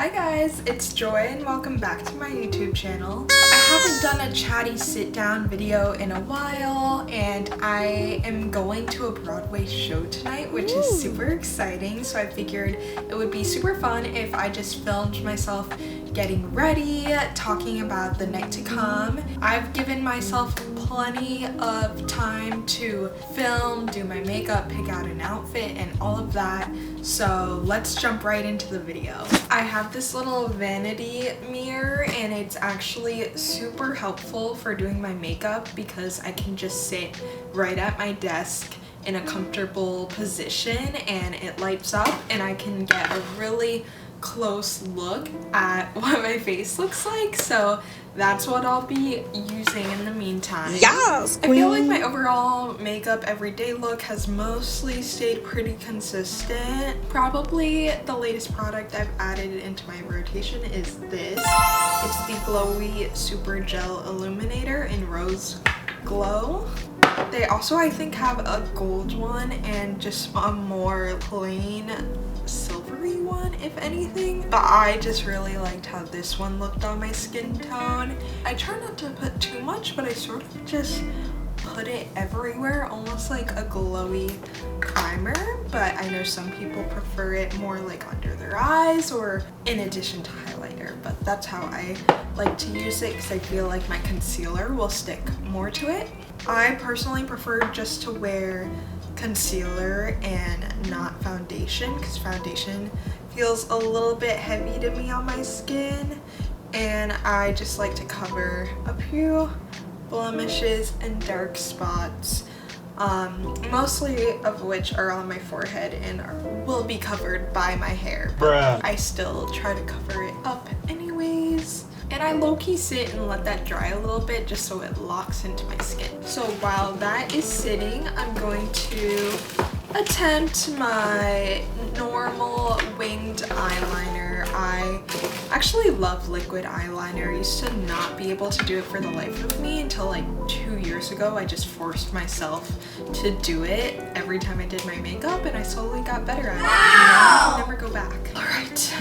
Hi guys, it's Joy and welcome back to my YouTube channel. I haven't done a chatty sit down video in a while and I am going to a Broadway show tonight, which is super exciting. So I figured it would be super fun if I just filmed myself getting ready, talking about the night to come. I've given myself plenty of time to film, do my makeup, pick out an outfit and all of that. So let's jump right into the video. I have this little vanity mirror and it's actually super helpful for doing my makeup because I can just sit right at my desk in a comfortable position and it lights up and I can get a really close look at what my face looks like. So that's what I'll be using in the meantime. Yes, queen. I feel like my overall makeup everyday look has mostly stayed pretty consistent. Probably the latest product I've added into my rotation is this. It's the Glowy Super Gel Illuminator in Rose Glow. They also, I think, have a gold one and just a more plain silvery one, if anything. But I just really liked how this one looked on my skin tone. I try not to put too much, but I sort of just put it everywhere, almost like a glowy primer. But I know some people prefer it more like under their eyes or in addition to highlighter. But that's how I like to use it because I feel like my concealer will stick more to it. I personally prefer just to wear concealer and not foundation because foundation feels a little bit heavy to me on my skin, and I just like to cover a few blemishes and dark spots, mostly of which are on my forehead and will be covered by my hair. Bruh. I still try to cover it up anyways. And I low-key sit and let that dry a little bit just so it locks into my skin. So while that is sitting, I'm going to attempt my normal winged eyeliner. I actually love liquid eyeliner. I used to not be able to do it for the life of me until like 2 years ago. I just forced myself to do it every time I did my makeup and I slowly got better at it. Wow. And now I can never go back. All right,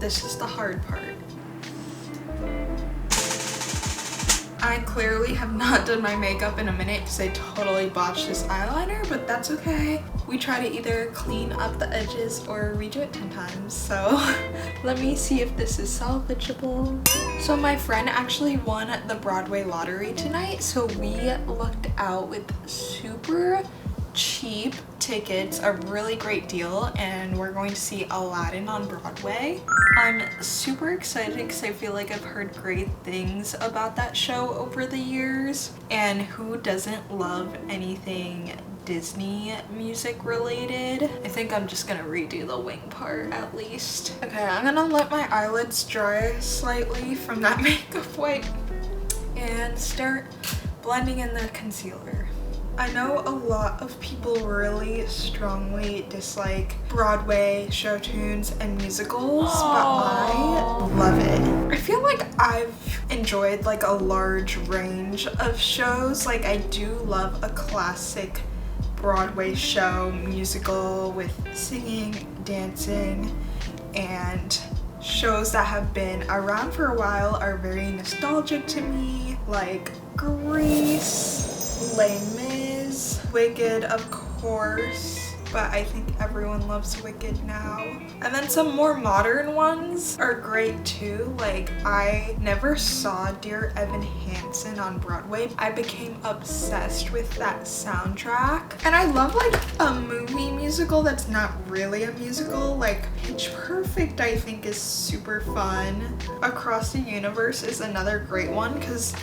this is the hard part. I clearly have not done my makeup in a minute because I totally botched this eyeliner, but that's okay. We try to either clean up the edges or redo it 10 times. So let me see if this is salvageable. So my friend actually won the Broadway lottery tonight. So we lucked out with super cheap tickets, a really great deal, and we're going to see Aladdin on Broadway. I'm super excited because I feel like I've heard great things about that show over the years, and who doesn't love anything Disney music related? I think I'm just gonna redo the wing part at least. Okay, I'm gonna let my eyelids dry slightly from that makeup wipe and start blending in the concealer. I know a lot of people really strongly dislike Broadway show tunes and musicals, but I love it. I feel like I've enjoyed like a large range of shows. Like I do love a classic Broadway show musical with singing, dancing, and shows that have been around for a while are very nostalgic to me, like Grease, Les Mis, Wicked, of course, but I think everyone loves Wicked now. And then some more modern ones are great too. Like I never saw Dear Evan Hansen on Broadway. I became obsessed with that soundtrack. And I love like a movie musical that's not really a musical. Like Pitch Perfect I think is super fun. Across the Universe is another great one because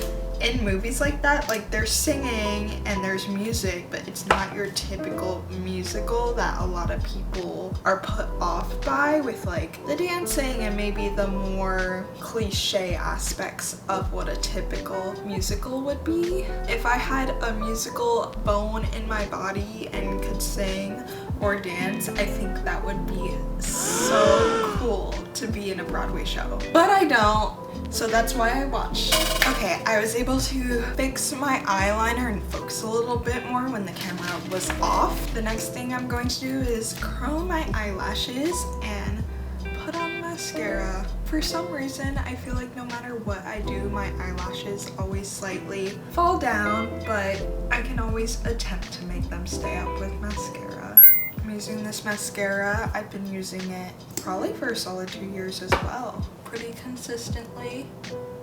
in movies like that, like there's singing and there's music, but it's not your typical musical that a lot of people are put off by, with like the dancing and maybe the more cliche aspects of what a typical musical would be. If I had a musical bone in my body and could sing or dance, I think that would be so cool to be in a Broadway show. But I don't. So that's why I watched. Okay, I was able to fix my eyeliner and focus a little bit more when the camera was off. The next thing I'm going to do is curl my eyelashes and put on mascara. for some reason, I feel like no matter what I do, my eyelashes always slightly fall down, but I can always attempt to make them stay up with mascara. I'm using this mascara. I've been using it probably for a solid 2 years as well. Pretty consistently.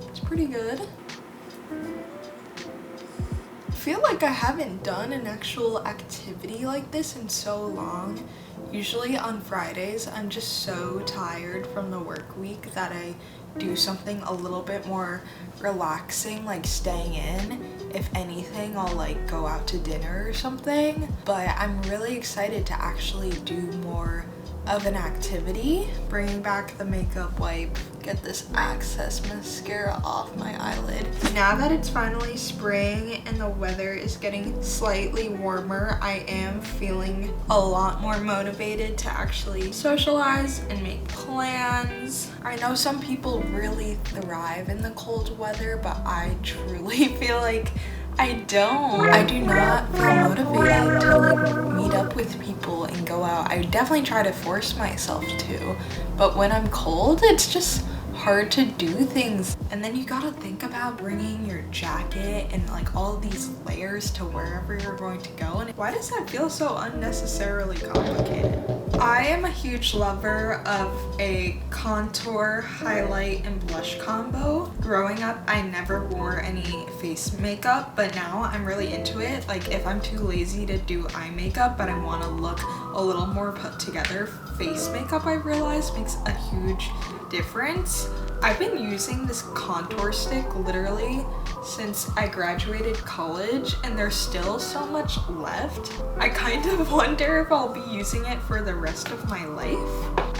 It's pretty good. I feel like I haven't done an actual activity like this in so long. Usually on Fridays, I'm just so tired from the work week that I do something a little bit more relaxing, like staying in. If anything, I'll like go out to dinner or something. But I'm really excited to actually do more of an activity. Bringing back the makeup wipe, get this Access mascara off my eyelid. Now that it's finally spring and the weather is getting slightly warmer, I am feeling a lot more motivated to actually socialize and make plans. I know some people really thrive in the cold weather, but I truly feel like I don't. I do not feel motivated to like meet up with people and go out. I definitely try to force myself to, but when I'm cold, it's just hard to do things. And then you gotta think about bringing your jacket and like all these layers to wherever you're going to go. And why does that feel so unnecessarily complicated? I am a huge lover of a contour, highlight, and blush combo. Growing up, I never wore any face makeup, but now I'm really into it. Like if I'm too lazy to do eye makeup, but I want to look a little more put together, face makeup I realize makes a huge difference. I've been using this contour stick literally since I graduated college, and there's still so much left. I kind of wonder if I'll be using it for the rest of my life.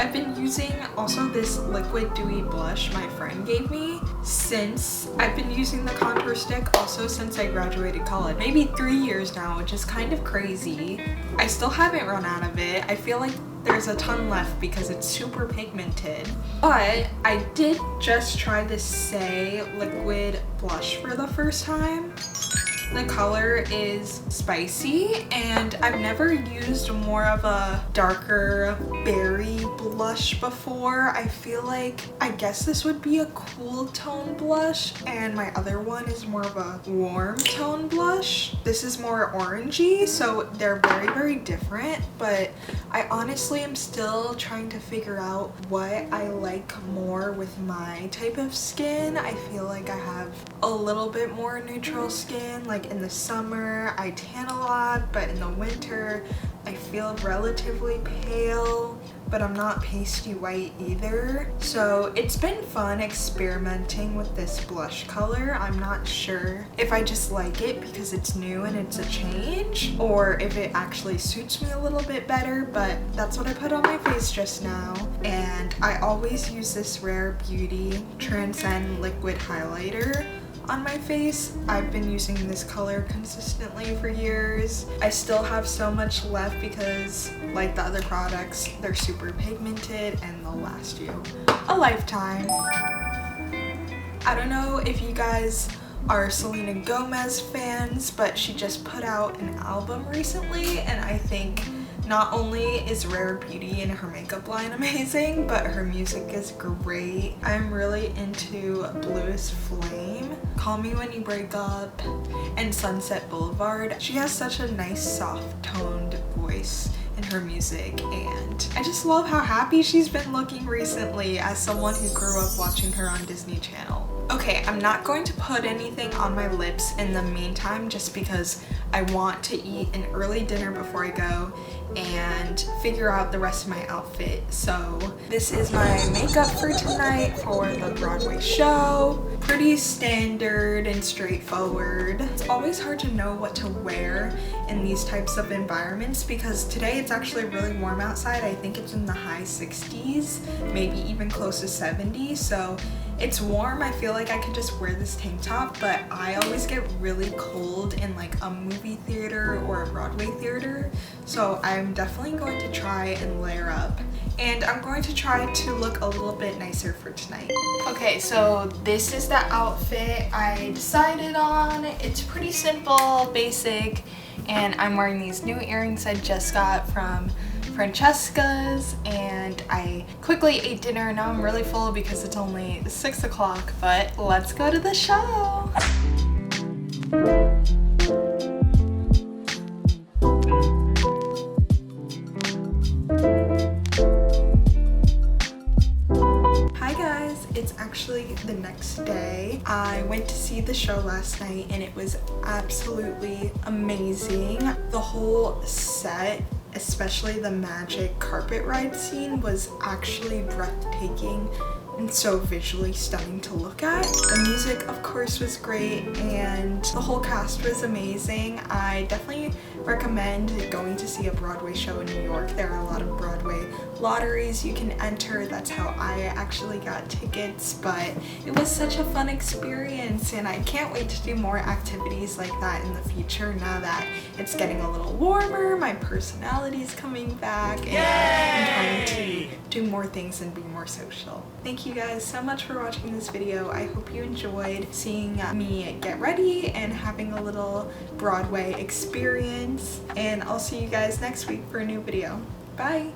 I've been using also this liquid dewy blush my friend gave me since I've been using the contour stick also since I graduated college. Maybe 3 years now, which is kind of crazy. I still haven't run out of it. I feel like there's a ton left because it's super pigmented. But I did just try this Say liquid blush for the first time. The color is Spicy, and I've never used more of a darker berry blush before. I feel like, I guess this would be a cool tone blush, and my other one is more of a warm tone blush. This is more orangey, so they're very, very different, but I honestly am still trying to figure out what I like more with my type of skin. I feel like I have a little bit more neutral skin. Like in the summer, I tan a lot, but in the winter, I feel relatively pale, but I'm not pasty white either. So it's been fun experimenting with this blush color. I'm not sure if I just like it because it's new and it's a change, or if it actually suits me a little bit better, but that's what I put on my face just now. And I always use this Rare Beauty Transcend Liquid Highlighter on my face. I've been using this color consistently for years. I still have so much left because, like the other products, they're super pigmented and they'll last you a lifetime. I don't know if you guys are Selena Gomez fans, but she just put out an album recently, and I think not only is Rare Beauty and her makeup line amazing, but her music is great. I'm really into Bluest Flame, Call Me When You Break Up, and Sunset Boulevard. She has such a nice soft toned voice in her music, and I just love how happy she's been looking recently as someone who grew up watching her on Disney Channel. Okay, I'm not going to put anything on my lips in the meantime just because I want to eat an early dinner before I go and figure out the rest of my outfit. So this is my makeup for tonight for the Broadway show. Pretty standard and straightforward. It's always hard to know what to wear in these types of environments because today it's actually really warm outside. I think it's in the high 60s, maybe even close to 70. So it's warm. I feel like I could just wear this tank top, but I always get really cold in like a movie theater or a Broadway theater. So I'm definitely going to try and layer up, and I'm going to try to look a little bit nicer for tonight. Okay, so this is the outfit I decided on. It's pretty simple, basic, and I'm wearing these new earrings I just got from Francesca's, and I quickly ate dinner. Now I'm really full because it's only 6 o'clock, but let's go to the show. It's actually the next day. I went to see the show last night and it was absolutely amazing. The whole set, especially the magic carpet ride scene, was actually breathtaking and so visually stunning to look at. The music, of course, was great and the whole cast was amazing. I definitely recommend going to see a Broadway show in New York. There are a lot of Broadway lotteries you can enter. That's how I actually got tickets, but it was such a fun experience and I can't wait to do more activities like that in the future now that it's getting a little warmer, my personality is coming back, and I'm trying to do more things and be more social. Thank you guys so much for watching this video. I hope you enjoyed seeing me get ready and having a little Broadway experience, and I'll see you guys next week for a new video. Bye!